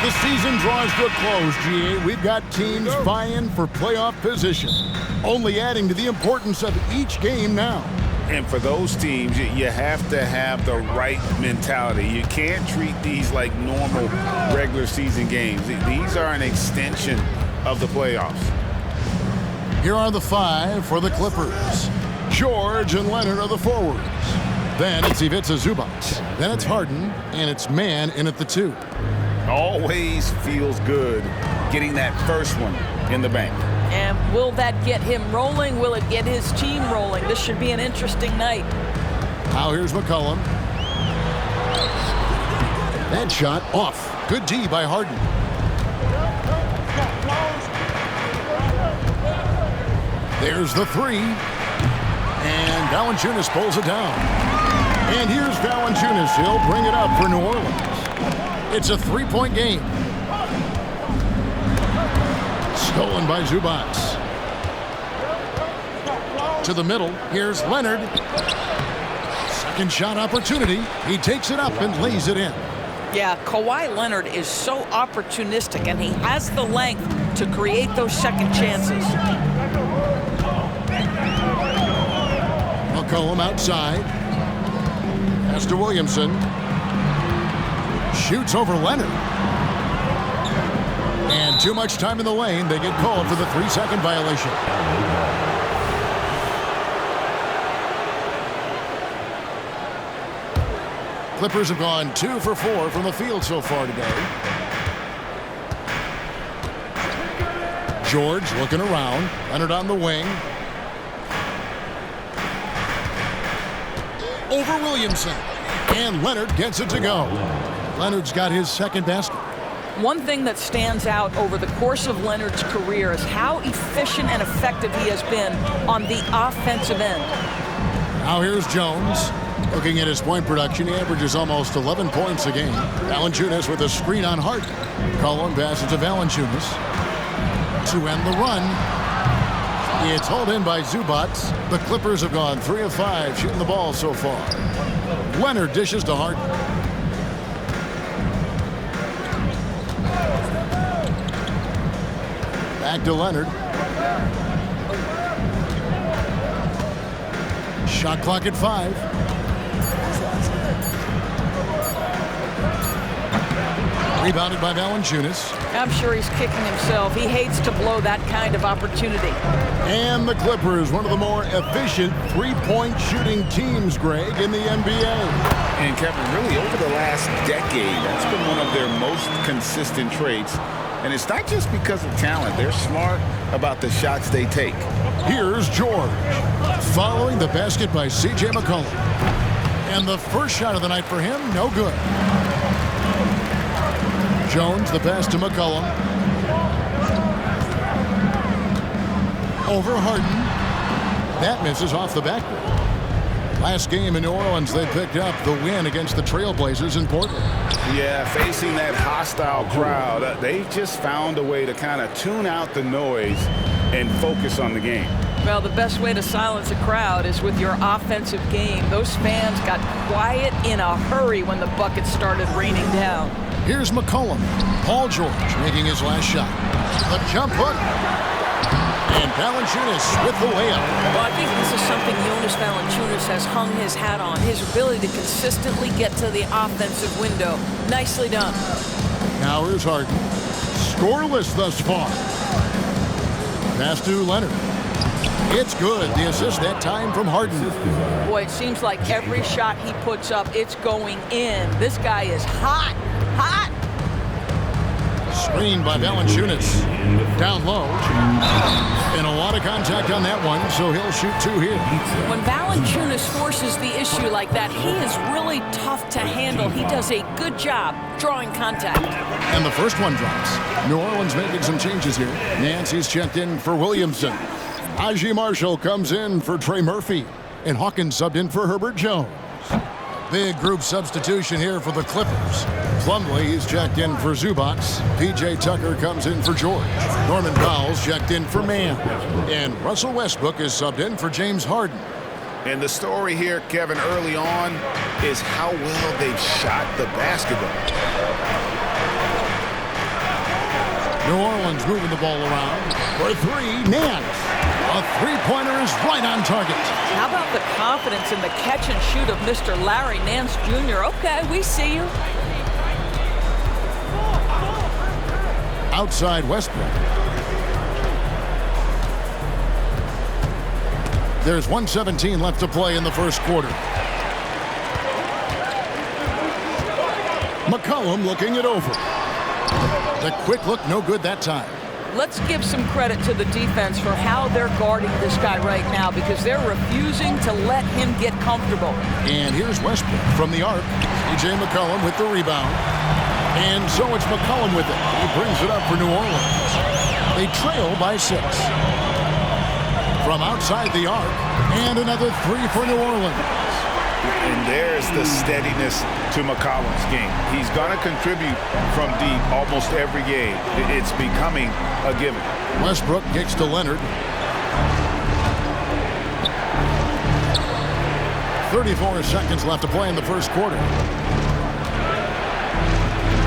the season draws to a close, GA, we've got teams vying for playoff position, only adding to the importance of each game now. And for those teams, you have to have the right mentality. You can't treat these like normal regular season games. These are an extension of the playoffs. Here are the 5 for the Clippers. George and Leonard are the forwards. Then it's Ivica Zubac. Then it's Harden, and it's Mann in at the 2. Always feels good getting that first one in the bank. And will that get him rolling? Will it get his team rolling? This should be an interesting night. Now here's McCollum. That shot off. Good D by Harden. There's the 3. And Valanciunas pulls it down. And here's Valanciunas. He'll bring it up for New Orleans. It's a 3-point game. Stolen by Zubac. To the middle. Here's Leonard. Second shot opportunity. He takes it up and lays it in. Yeah, Kawhi Leonard is so opportunistic, and he has the length to create those second chances. McCollum outside. Pass to Williamson. Shoots over Leonard. And too much time in the lane. They get called for the 3-second violation. Clippers have gone 2 for 4 from the field so far today. George looking around. Leonard on the wing. Over Williamson. And Leonard gets it to go. Leonard's got his second basket. One thing that stands out over the course of Leonard's career is how efficient and effective he has been on the offensive end. Now here's Jones. Looking at his point production, he averages almost 11 points a game. Valanciunas with a screen on Harden. Cullen passes to Valanciunas to end the run. It's hauled in by Zubac. The Clippers have gone 3 of 5 shooting the ball so far. Leonard dishes to Harden. Back to Leonard. Shot clock at 5. Rebounded by Valanciunas. I'm sure he's kicking himself. He hates to blow that kind of opportunity. And the Clippers, one of the more efficient three-point shooting teams, Greg, in the NBA. And Kevin, really over the last decade, that's been one of their most consistent traits. And it's not just because of talent. They're smart about the shots they take. Here's George. Following the basket by C.J. McCollum. And the first shot of the night for him, no good. Jones, the pass to McCollum. Over Harden. That misses off the backboard. Last game in New Orleans, they picked up the win against the Trailblazers in Portland. Yeah, facing that hostile crowd, they just found a way to kind of tune out the noise and focus on the game. Well, the best way to silence a crowd is with your offensive game. Those fans got quiet in a hurry when the buckets started raining down. Here's McCollum. Paul George making his last shot. The jump hook. And Valanciunas with the layup. Well, I think this is something Jonas Valanciunas has hung his hat on. His ability to consistently get to the offensive window. Nicely done. Now here's Harden. Scoreless thus far. Pass to Leonard. It's good. The assist that time from Harden. Boy, it seems like every shot he puts up, it's going in. This guy is hot. Hot. Screened by Valanciunas. Down low. And a lot of contact on that one, so he'll shoot 2 here. When Valanciunas forces the issue like that, he is really tough to handle. He does a good job drawing contact. And the first one drops. New Orleans making some changes here. Nancy's checked in for Williamson. Najee Marshall comes in for Trey Murphy. And Hawkins subbed in for Herbert Jones. Big group substitution here for the Clippers. Plumlee, he's checked in for Zubac. P.J. Tucker comes in for George. Norman Powell's checked in for Mann. And Russell Westbrook is subbed in for James Harden. And the story here, Kevin, early on is how well they've shot the basketball. New Orleans moving the ball around. For three, Nance. A three-pointer is right on target. How about the confidence in the catch and shoot of Mr. Larry Nance Jr.? Okay, we see you. Outside Westbrook. There's 1:17 left to play in the first quarter. McCollum looking it over. The quick look, no good that time. Let's give some credit to the defense for how they're guarding this guy right now, because they're refusing to let him get comfortable. And here's Westbrook from the arc. C.J. McCollum with the rebound. And so it's McCollum with it. He brings it up for New Orleans. They trail by 6. From outside the arc, and another three for New Orleans. And there's the steadiness to McCollum's game. He's going to contribute from deep almost every game. It's becoming a given. Westbrook kicks to Leonard. 34 seconds left to play in the first quarter.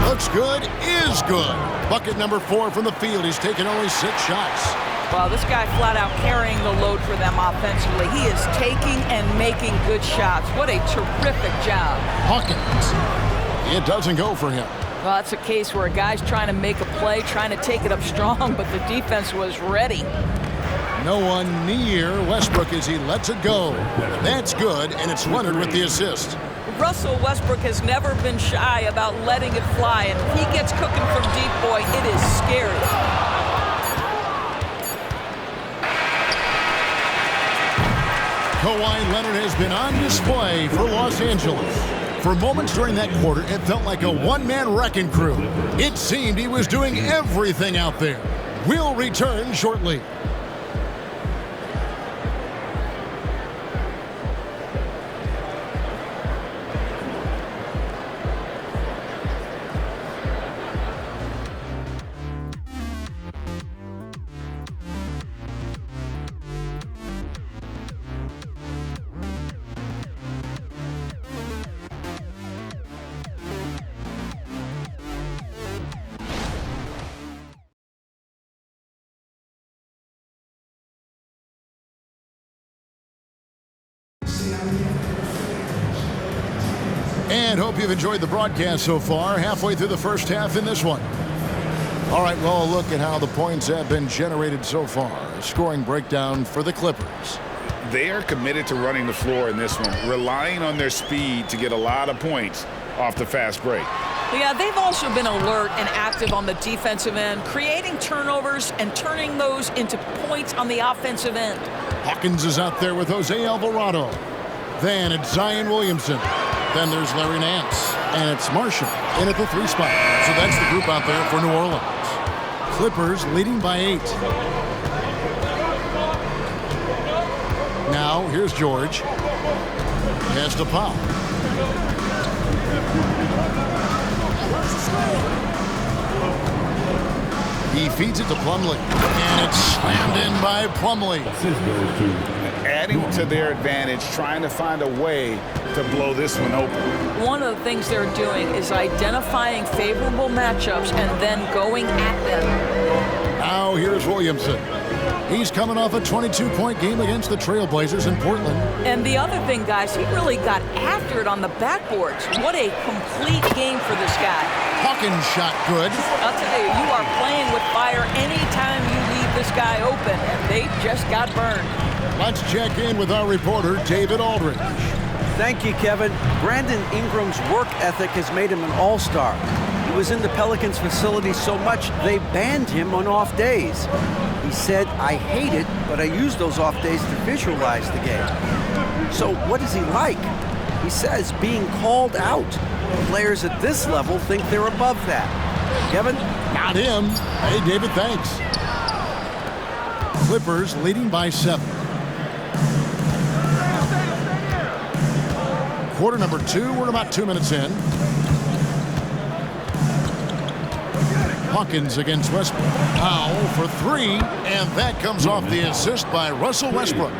Looks good, is good. Bucket number 4 from the field. He's taken only 6 shots. Well, this guy flat out carrying the load for them offensively. He is taking and making good shots. What a terrific job. Hawkins. It doesn't go for him. Well, that's a case where a guy's trying to make a play, trying to take it up strong, but the defense was ready. No one near Westbrook as he lets it go. That's good, and it's Leonard with the assist. Russell Westbrook has never been shy about letting it fly, and if he gets cooking from deep, boy, it is scary. Kawhi Leonard has been on display for Los Angeles. For moments during that quarter, it felt like a one-man wrecking crew. It seemed he was doing everything out there. We'll return shortly. And hope you've enjoyed the broadcast so far. Halfway through the first half in this one. All right, well, look at how the points have been generated so far. A scoring breakdown for the Clippers. They are committed to running the floor in this one, relying on their speed to get a lot of points off the fast break. Yeah, they've also been alert and active on the defensive end, creating turnovers and turning those into points on the offensive end. Hawkins is out there with Jose Alvarado. Then it's Zion Williamson. Then there's Larry Nance. And it's Marshall in at the 3 spot. So that's the group out there for New Orleans. Clippers leading by 8. Now, here's George. Pass to Powell. He feeds it to Plumlee. And it's slammed in by Plumlee. Adding to their advantage, trying to find a way to blow this one open. One of the things they're doing is identifying favorable matchups and then going at them. Now here's Williamson. He's coming off a 22-point game against the Trailblazers in Portland. And the other thing, guys, he really got after it on the backboards. What a complete game for this guy. Hawkins shot good. I'll tell you, you are playing with fire anytime you leave this guy open, and they just got burned. Let's check in with our reporter, David Aldridge. Thank you, Kevin. Brandon Ingram's work ethic has made him an all-star. He was in the Pelicans facility so much they banned him on off days. He said, "I hate it, but I use those off days to visualize the game." So what is he like? He says being called out. Players at this level think they're above that. Kevin? Not him. Hey, David, thanks. Clippers leading by 7. Quarter number 2, we're about 2 minutes in. Hawkins against Westbrook. Powell for 3, and that comes off the assist by Russell Westbrook.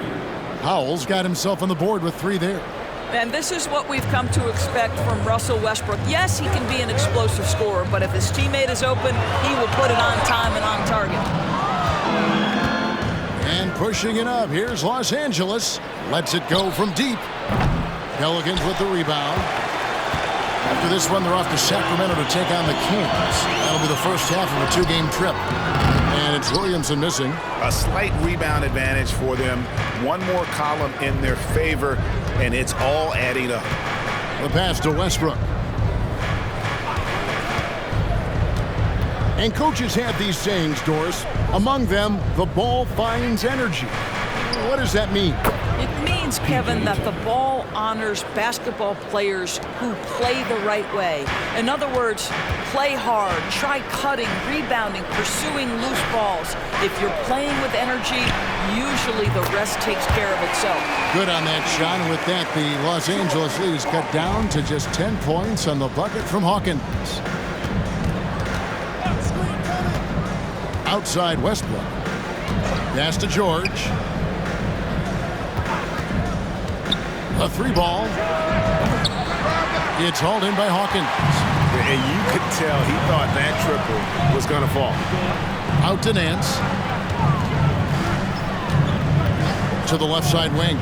Powell's got himself on the board with 3 there. And this is what we've come to expect from Russell Westbrook. Yes, he can be an explosive scorer, but if his teammate is open, he will put it on time and on target. And pushing it up, here's Los Angeles. Lets it go from deep. Pelicans with the rebound. After this one, they're off to Sacramento to take on the Kings. That'll be the first half of a two-game trip. And it's Williamson missing. A slight rebound advantage for them. One more column in their favor, and it's all adding up. The pass to Westbrook. And coaches have these sayings, Doris. Among them, the ball finds energy. What does that mean? It means, Kevin, that the ball honors basketball players who play the right way. In other words, play hard, try cutting, rebounding, pursuing loose balls. If you're playing with energy, usually the rest takes care of itself. Good on that shot. And with that, the Los Angeles lead is cut down to just 10 points on the bucket from Hawkins. Outside Westbrook. Pass to George. A three ball. It's hauled in by Hawkins. And you could tell he thought that triple was going to fall. Out to Nance. To the left side wing.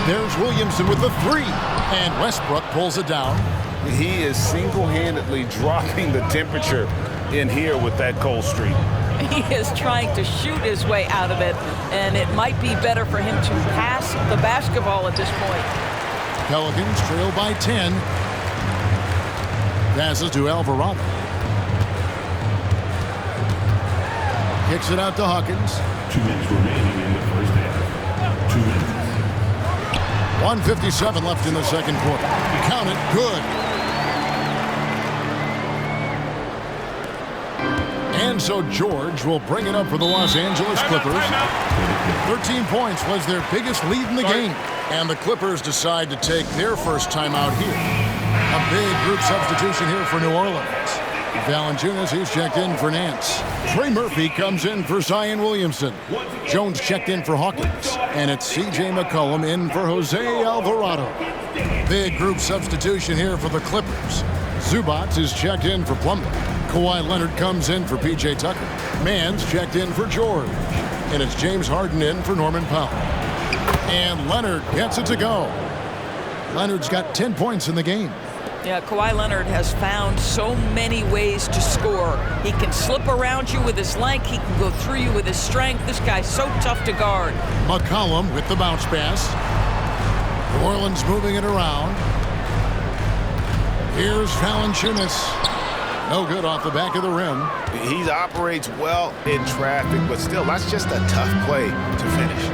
There's Williamson with the three. And Westbrook pulls it down. He is single-handedly dropping the temperature in here with that cold streak. He is trying to shoot his way out of it, and it might be better for him to pass the basketball at this point. Pelicans trail by 10. Passes to Alvarado. Kicks it out to Hawkins. 2 minutes remaining in the first half. 2 minutes. 1:57 left in the second quarter. Count it. Good. And so George will bring it up for the Los Angeles Clippers. 13 points was their biggest lead in the game. And the Clippers decide to take their first timeout here. A big group substitution here for New Orleans. Valanciunas, he's checked in for Nance. Trey Murphy comes in for Zion Williamson. Jones checked in for Hawkins. And it's C.J. McCollum in for Jose Alvarado. Big group substitution here for the Clippers. Zubats is checked in for Plumlee. Kawhi Leonard comes in for P.J. Tucker. Mann's checked in for George. And it's James Harden in for Norman Powell. And Leonard gets it to go. Leonard's got 10 points in the game. Yeah, Kawhi Leonard has found so many ways to score. He can slip around you with his length. He can go through you with his strength. This guy's so tough to guard. McCollum with the bounce pass. New Orleans moving it around. Here's Valanciunas. No good off the back of the rim. He operates well in traffic, but still, that's just a tough play to finish.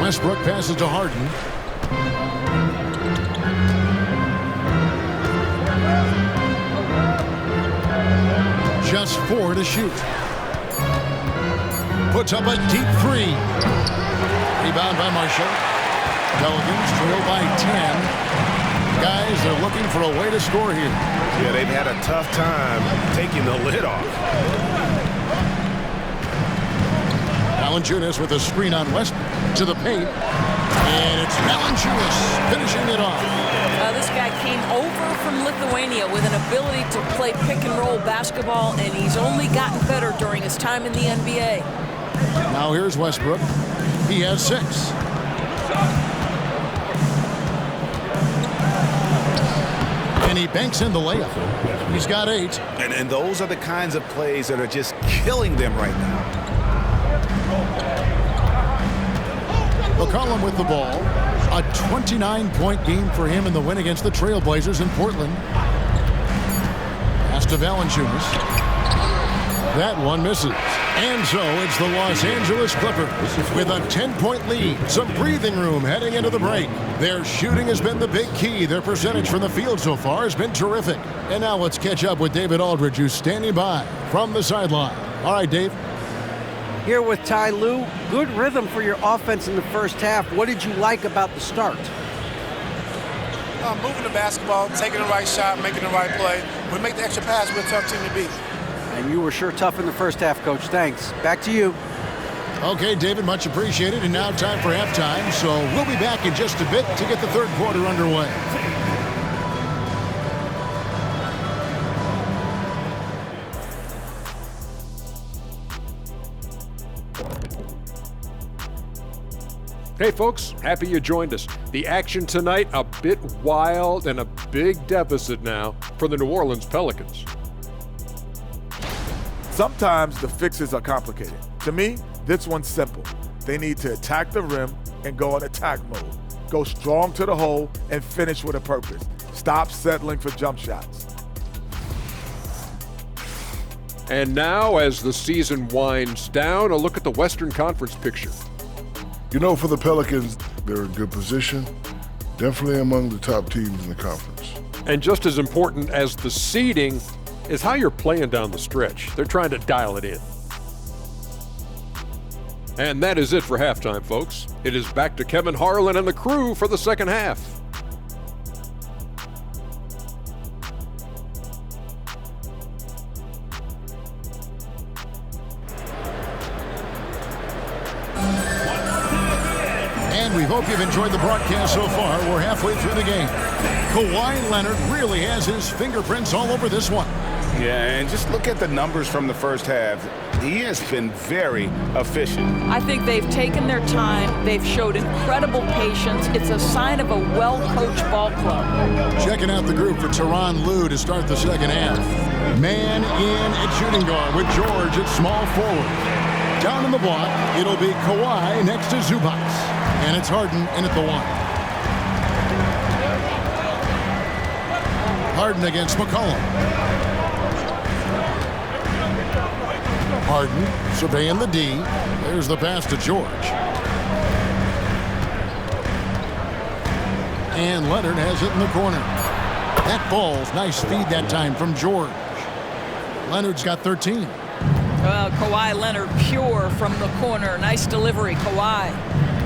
Westbrook passes to Harden. Just 4 to shoot. Puts up a deep three. Rebound by Marshall. Pelicans trail by 10. Guys, they're looking for a way to score here. Yeah, they've had a tough time taking the lid off. Valanciunas with a screen on Westbrook to the paint. And it's Valanciunas finishing it off. This guy came over from Lithuania with an ability to play pick-and-roll basketball, and he's only gotten better during his time in the NBA. Now here's Westbrook. He has 6. And he banks in the layup. He's got 8. And those are the kinds of plays that are just killing them right now. McCollum with the ball. A 29-point game for him in the win against the Trailblazers in Portland. Pass to Valanciunas. That one misses. And so it's the Los Angeles Clippers with a 10-point lead. Some breathing room heading into the break. Their shooting has been the big key. Their percentage from the field so far has been terrific. And now let's catch up with David Aldridge, who's standing by from the sideline. All right, Dave. Here with Ty Lue, good rhythm for your offense in the first half. What did you like about the start? Moving the basketball, taking the right shot, making the right play. We make the extra pass, we're a tough team to beat. And you were sure tough in the first half, Coach. Thanks. Back to you. Okay, David, much appreciated. And now time for halftime. So we'll be back in just a bit to get the third quarter underway. Hey folks, happy you joined us. The action tonight, a bit wild and a big deficit now for the New Orleans Pelicans. Sometimes the fixes are complicated. To me, this one's simple. They need to attack the rim and go in attack mode. Go strong to the hole and finish with a purpose. Stop settling for jump shots. And now, as the season winds down, a look at the Western Conference picture. You know, for the Pelicans, they're in good position, definitely among the top teams in the conference. And just as important as the seeding is how you're playing down the stretch. They're trying to dial it in. And that is it for halftime, folks. It is back to Kevin Harlan and the crew for the second half. And we hope you've enjoyed the broadcast so far. We're halfway through the game. Kawhi Leonard really has his fingerprints all over this one. Yeah, and just look at the numbers from the first half. He has been very efficient. I think they've taken their time. They've showed incredible patience. It's a sign of a well-coached ball club. Checking out the group for Tyronn Lue to start the second half. Man in at shooting guard with George at small forward. Down in the block, it'll be Kawhi next to Zubac. And it's Harden in at the one. Harden against McCollum. Harden surveying the D. There's the pass to George. And Leonard has it in the corner. That ball's nice feed that time from George. Leonard's got 13. Kawhi Leonard pure from the corner. Nice delivery, Kawhi.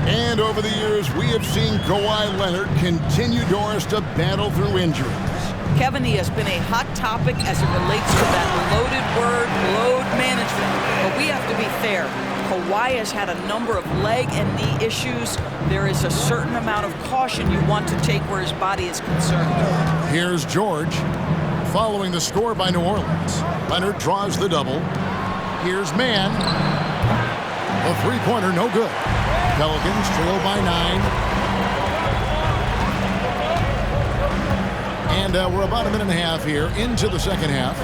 And over the years, we have seen Kawhi Leonard continue, Doris, to battle through injuries. Kevin, he has been a hot topic as it relates to that loaded word, load management. But we have to be fair. Kawhi has had a number of leg and knee issues. There is a certain amount of caution you want to take where his body is concerned. Here's George following the score by New Orleans. Leonard draws the double. Here's Mann. The three-pointer, no good. Pelicans trail by 9. And we're about a minute and a half here into the second half.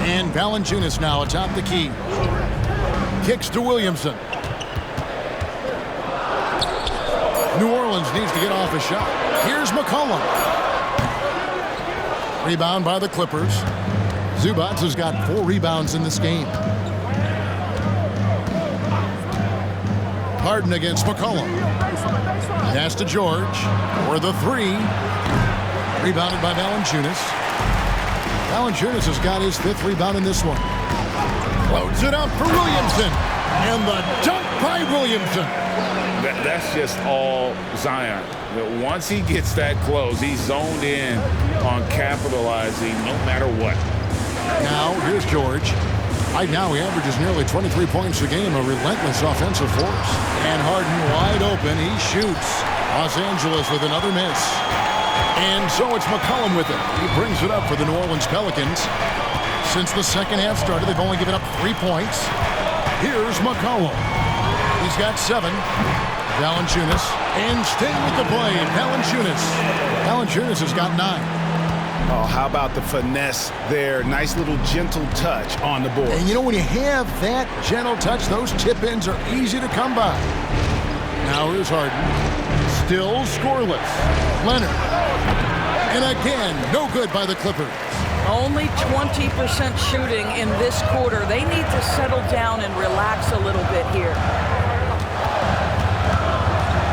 And Valanciunas now atop the key. Kicks to Williamson. New Orleans needs to get off a shot. Here's McCollum. Rebound by the Clippers. Zubac has got 4 rebounds in this game. Harden against McCollum. Pass to George for the 3. Rebounded by Valanciunas. Valanciunas has got his 5th rebound in this one. Loads it up for Williamson. And the dunk by Williamson. That's just all Zion. Once he gets that close, he's zoned in on capitalizing no matter what. Now, here's George. Right now, he averages nearly 23 points a game, a relentless offensive force. And Harden wide open. He shoots. Los Angeles with another miss. And so it's McCollum with it. He brings it up for the New Orleans Pelicans. Since the second half started, they've only given up 3 points. Here's McCollum. He's got 7. Valanciunas. And staying with the play, Valanciunas. Valanciunas has got 9. Oh, how about the finesse there? Nice little gentle touch on the board. And you know, when you have that gentle touch, those tip-ins are easy to come by. Now here's Harden. Still scoreless. Leonard. And again, no good by the Clippers. Only 20% shooting in this quarter. They need to settle down and relax a little bit here.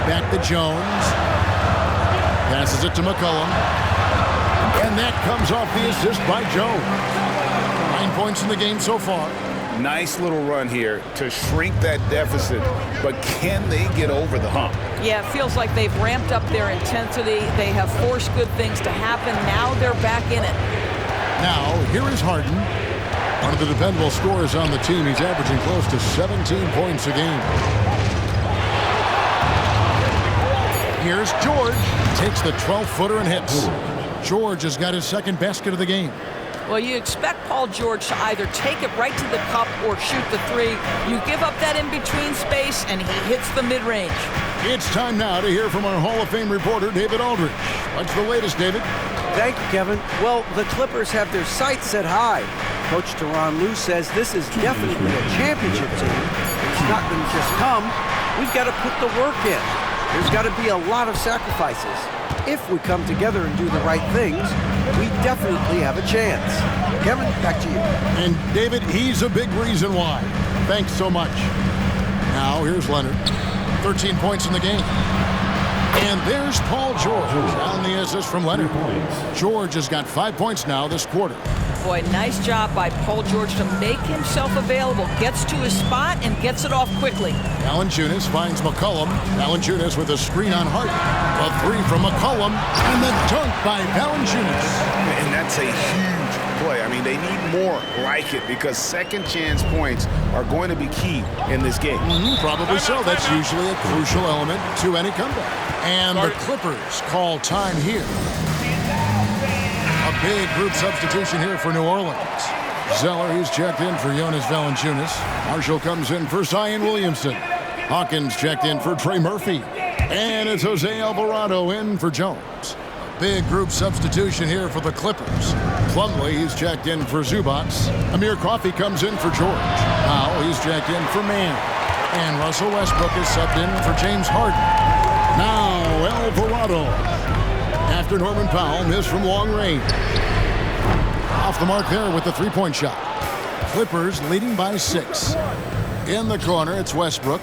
Back to Jones. Passes it to McCollum. And that comes off the assist by Jones. 9 points in the game so far. Nice little run here to shrink that deficit, but can they get over the hump? Yeah, it feels like they've ramped up their intensity. They have forced good things to happen. Now they're back in it. Now, here is Harden. One of the dependable scorers on the team. He's averaging close to 17 points a game. Here's George. Takes the 12-footer and hits. George has got his second basket of the game. Well, you expect Paul George to either take it right to the cup or shoot the three. You give up that in-between space, and he hits the mid-range. It's time now to hear from our Hall of Fame reporter, David Aldridge. What's the latest, David? Thank you, Kevin. Well, the Clippers have their sights set high. Coach Tyronn Lue says this is definitely a championship team. It's not going to just come. We've got to put the work in. There's got to be a lot of sacrifices. If we come together and do the right things, we definitely have a chance. Kevin, back to you. And David, he's a big reason why. Thanks so much. Now, here's Leonard. 13 points in the game. And there's Paul George on the assist from Leonard. George has got 5 points now this quarter. Boy, nice job by Paul George to make himself available. Gets to his spot and gets it off quickly. Valanciunas finds McCollum. Valanciunas with a screen on Hart. A three from McCollum. And the dunk by Valanciunas. And that's a huge play. I mean, they need more like it because second chance points are going to be key in this game. Probably so. That's usually a crucial element to any comeback. And the Clippers call time here. A big group substitution here for New Orleans. Zeller, he's checked in for Jonas Valanciunas. Marshall comes in for Zion Williamson. Hawkins checked in for Trey Murphy. And it's Jose Alvarado in for Jones. A big group substitution here for the Clippers. Plumlee, he's checked in for Zubac. Amir Coffey comes in for George. Powell, he's checked in for Mann. And Russell Westbrook is subbed in for James Harden. Now Alvarado. After Norman Powell missed from long range. Off the mark there with the three-point shot. Clippers leading by 6. In the corner, it's Westbrook.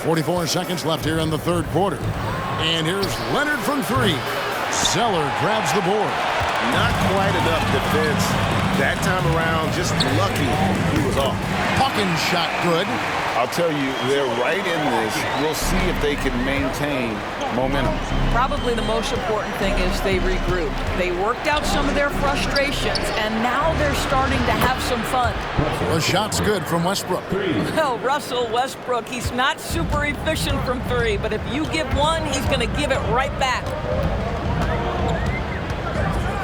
44 seconds left here in the third quarter. And here's Leonard from 3. Zeller grabs the board. Not quite enough defense that time around. Just lucky he was off. Hawkins shot good. I'll tell you, they're right in this. We'll see if they can maintain momentum. Probably the most important thing is they regroup. They worked out some of their frustrations, and now they're starting to have some fun. The shot's good from Westbrook. Well, Russell Westbrook, he's not super efficient from 3, but if you give one, he's going to give it right back.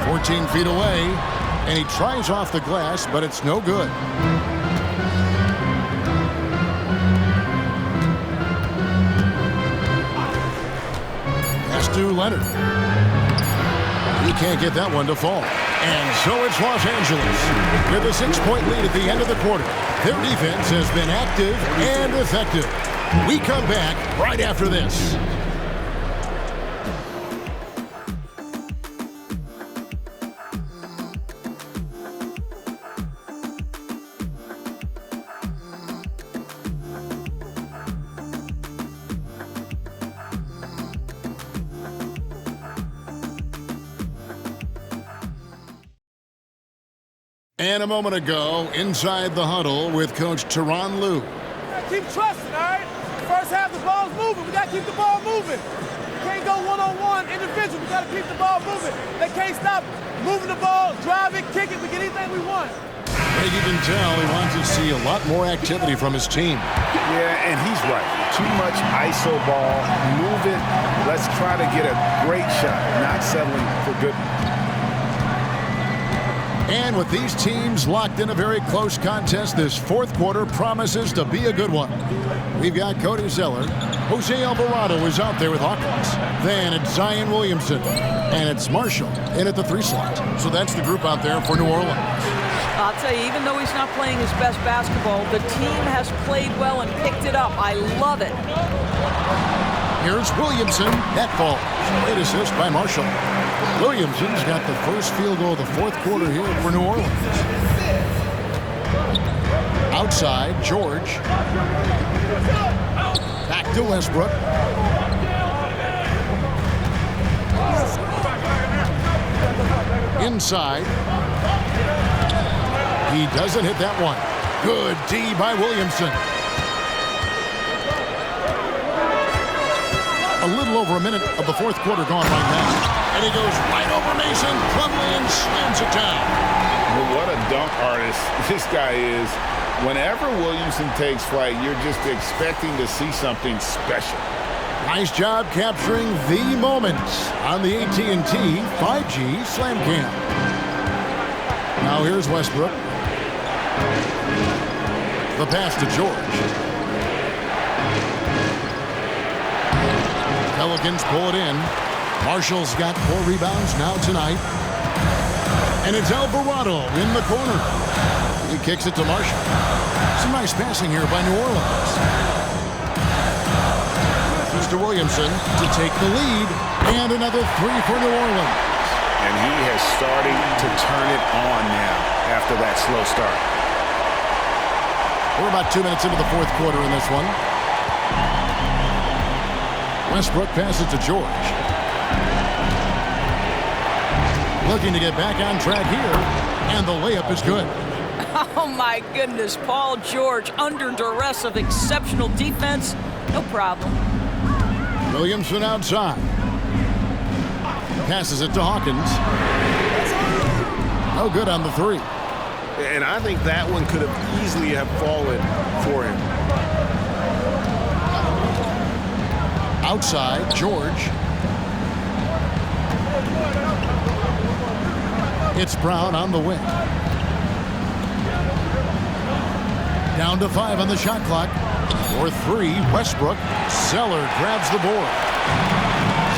14 feet away, and he tries off the glass, but it's no good. To Leonard. He can't get that one to fall. And so it's Los Angeles with a 6-point lead at the end of the quarter. Their defense has been active and effective. We come back right after this. And a moment ago, inside the huddle with Coach Tyronn Lue. Keep trusting, all right? First half, the ball's moving. We got to keep the ball moving. We can't go one-on-one individual. We got to keep the ball moving. They can't stop moving the ball, drive it, kick it. We get anything we want. I think you can tell he wants to see a lot more activity from his team. Yeah, and he's right. Too much ISO ball. Move it. Let's try to get a great shot, not settling for good. And with these teams locked in a very close contest, this fourth quarter promises to be a good one. We've got Cody Zeller. Jose Alvarado is out there with Hawkins. Then it's Zion Williamson. And it's Marshall in at the 3 slot. So that's the group out there for New Orleans. I'll tell you, even though he's not playing his best basketball, the team has played well and picked it up. I love it. Here's Williamson. That falls. Great assist by Marshall. Williamson's got the first field goal of the fourth quarter here for New Orleans. Outside, George. Back to Westbrook. Inside. He doesn't hit that one. Good D by Williamson. A little little over a minute of the fourth quarter gone right now. And he goes right over Mason. Plumlee and slams it down. Well, what a dunk artist this guy is. Whenever Williamson takes flight, you're just expecting to see something special. Nice job capturing the moments on the AT&T 5G Slam Cam. Now here's Westbrook. The pass to George. Pelicans pull it in. Marshall's got 4 rebounds now tonight. And it's Alvarado in the corner. He kicks it to Marshall. Some nice passing here by New Orleans. It's to Williamson to take the lead. And another 3 for New Orleans. And he has started to turn it on now after that slow start. We're about 2 minutes into the fourth quarter in this one. Westbrook passes to George. Looking to get back on track here. And the layup is good. Oh, my goodness. Paul George under duress of exceptional defense. No problem. Williamson outside. Passes it to Hawkins. No good on the 3. And I think that one could have easily have fallen for him. Outside, George. It's Brown on the wing. Down to 5 on the shot clock. For 3, Westbrook. Zeller grabs the board.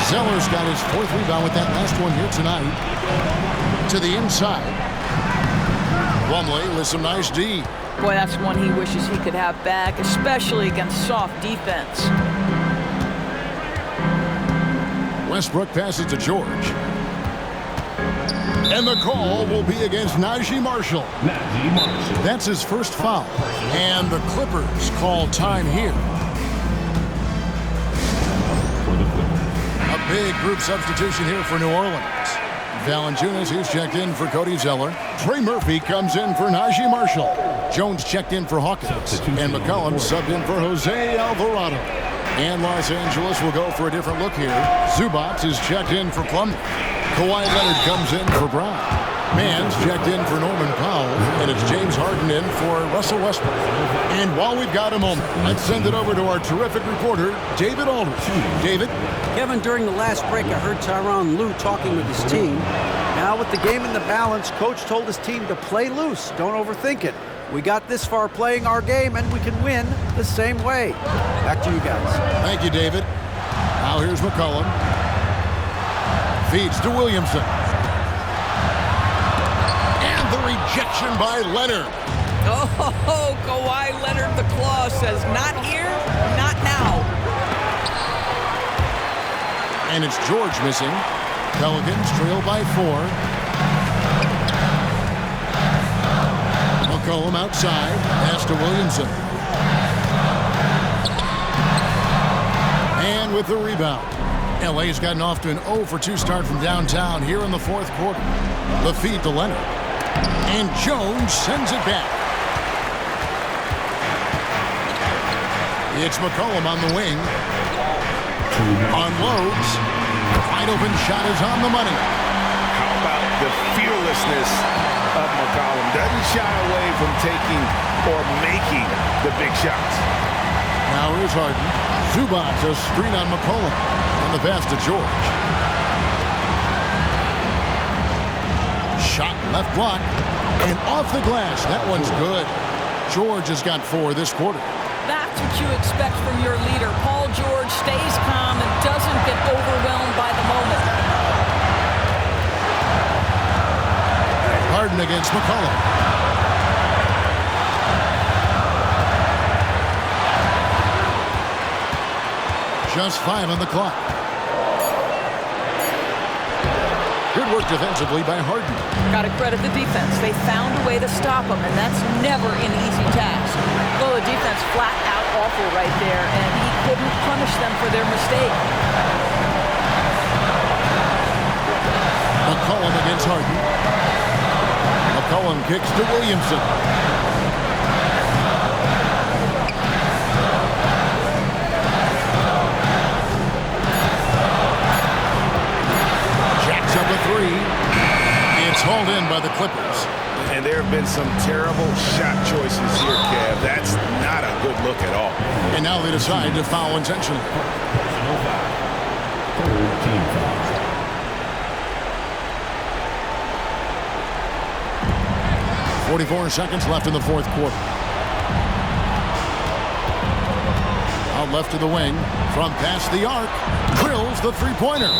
Zeller's got his 4th rebound with that last one here tonight. To the inside. Plumlee with some nice D. Boy, that's one he wishes he could have back, especially against soft defense. Westbrook passes to George. And the call will be against Najee Marshall. That's his first foul. And the Clippers call time here. A big group substitution here for New Orleans. Valanciunas, who's checked in for Cody Zeller. Trey Murphy comes in for Najee Marshall. Jones checked in for Hawkins. And McCollum subbed in for Jose Alvarado. And Los Angeles will go for a different look here. Zubac is checked in for Plumlee. Kawhi Leonard comes in for Brown. Mann's checked in for Norman Powell. And it's James Harden in for Russell Westbrook. And while we've got a moment, let's send it over to our terrific reporter, David Aldridge. David? Kevin, during the last break, I heard Tyronn Lue talking with his team. Now with the game in the balance, Coach told his team to play loose. Don't overthink it. We got this far playing our game, and we can win the same way. Back to you guys. Thank you, David. Now here's McCollum. Feeds to Williamson. And the rejection by Leonard. Oh, Kawhi Leonard, the claw says, not here, not now. And it's George missing. Pelicans trail by 4. McCollum outside. Pass to Williamson. And with the rebound. LA's gotten off to an 0-for-2 start from downtown here in the fourth quarter. The feed to Leonard. And Jones sends it back. It's McCollum on the wing. Unloads. Wide open shot is on the money. How about the fearlessness of McCollum? Doesn't shy away from taking or making the big shots. Now here's Harden. Zubac a screen on McCollum. And the pass to George. Shot left block. And off the glass. That one's good. George has got 4 this quarter. That's what you expect from your leader. Paul George stays calm and doesn't get overwhelmed by the moment. Harden against McCollum. Just 5 on the clock. Good work defensively by Harden. Got to credit the defense. They found a way to stop him, and that's never an easy task. Well, the defense flat out awful right there, and he couldn't punish them for their mistake. McCollum against Harden. McCollum kicks to Williamson. called in by the Clippers. And there have been some terrible shot choices here, Kev. That's not a good look at all. And now they decide to foul intentionally. 44 seconds left in the fourth quarter. Out left to the wing, from past the arc, drills the three-pointer.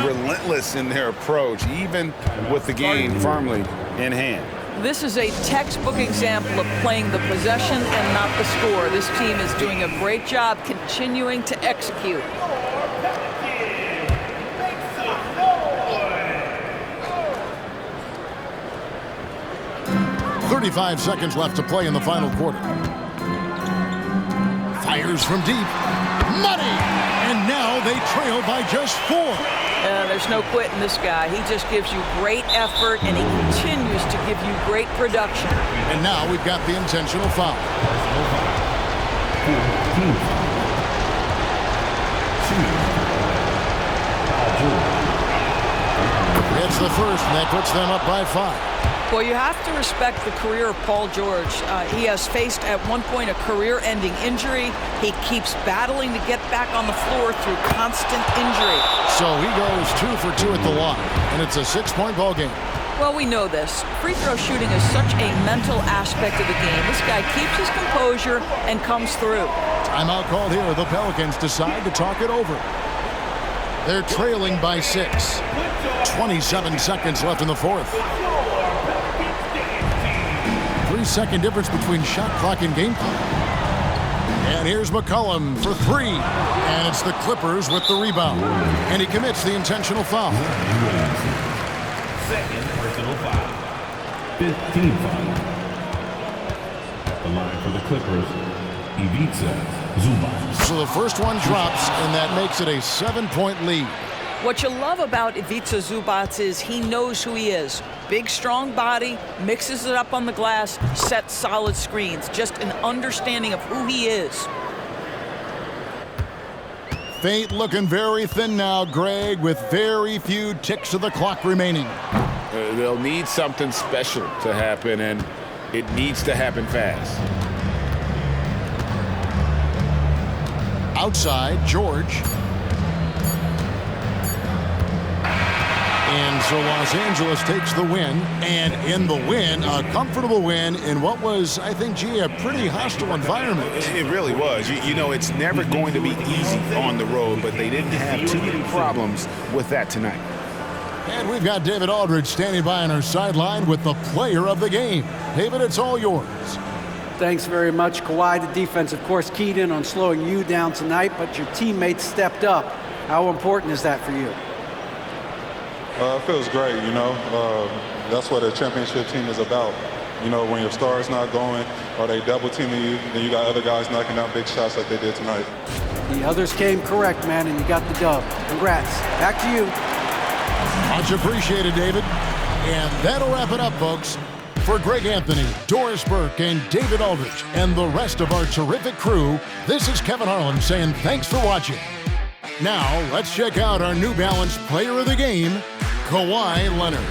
Relentless in their approach, even with the game firmly in hand. This is a textbook example of playing the possession and not the score. This team is doing a great job continuing to execute. 35 seconds left to play in the final quarter. Fires from deep. Money! And now they trail by just 4. There's no quitting this guy. He just gives you great effort, and he continues to give you great production. And now we've got the intentional foul. It's the first, and that puts them up by 5. Well, you have to respect the career of Paul George. He has faced at one point a career-ending injury. He keeps battling to get back on the floor through constant injury. So he goes 2 for 2 at the line, and it's a 6-point ball game. Well, we know this. Free throw shooting is such a mental aspect of the game. This guy keeps his composure and comes through. Timeout called here. The Pelicans decide to talk it over. They're trailing by 6. 27 seconds left in the fourth. 3-second difference between shot clock and game clock. And here's McCollum for 3. And it's the Clippers with the rebound. And he commits the intentional foul. Second personal foul. 15 foul. At the line for the Clippers, Ivica Zubac. So the first one drops, and that makes it a 7-point lead. What you love about Ivica Zubac is he knows who he is. Big, strong body, mixes it up on the glass, sets solid screens. Just an understanding of who he is. Fate looking very thin now, Greg, with very few ticks of the clock remaining. They'll need something special to happen, and it needs to happen fast. Outside, George. And so Los Angeles takes the win, and in the win, a comfortable win in what was, I think, a pretty hostile environment. It really was. You know, it's never going to be easy on the road, but they didn't have too many problems with that tonight. And we've got David Aldridge standing by on our sideline with the player of the game. David, it's all yours. Thanks very much, Kawhi. The defense, of course, keyed in on slowing you down tonight, but your teammates stepped up. How important is that for you? It feels great, you know. That's what a championship team is about. You know, when your star's not going or they double teaming you, then you got other guys knocking out big shots like they did tonight. The others came correct, man, and you got the dub. Congrats. Back to you. Much appreciated, David. And that'll wrap it up, folks. For Greg Anthony, Doris Burke, and David Aldridge, and the rest of our terrific crew, this is Kevin Harlan saying thanks for watching. Now, let's check out our New Balance player of the game, Kawhi Leonard.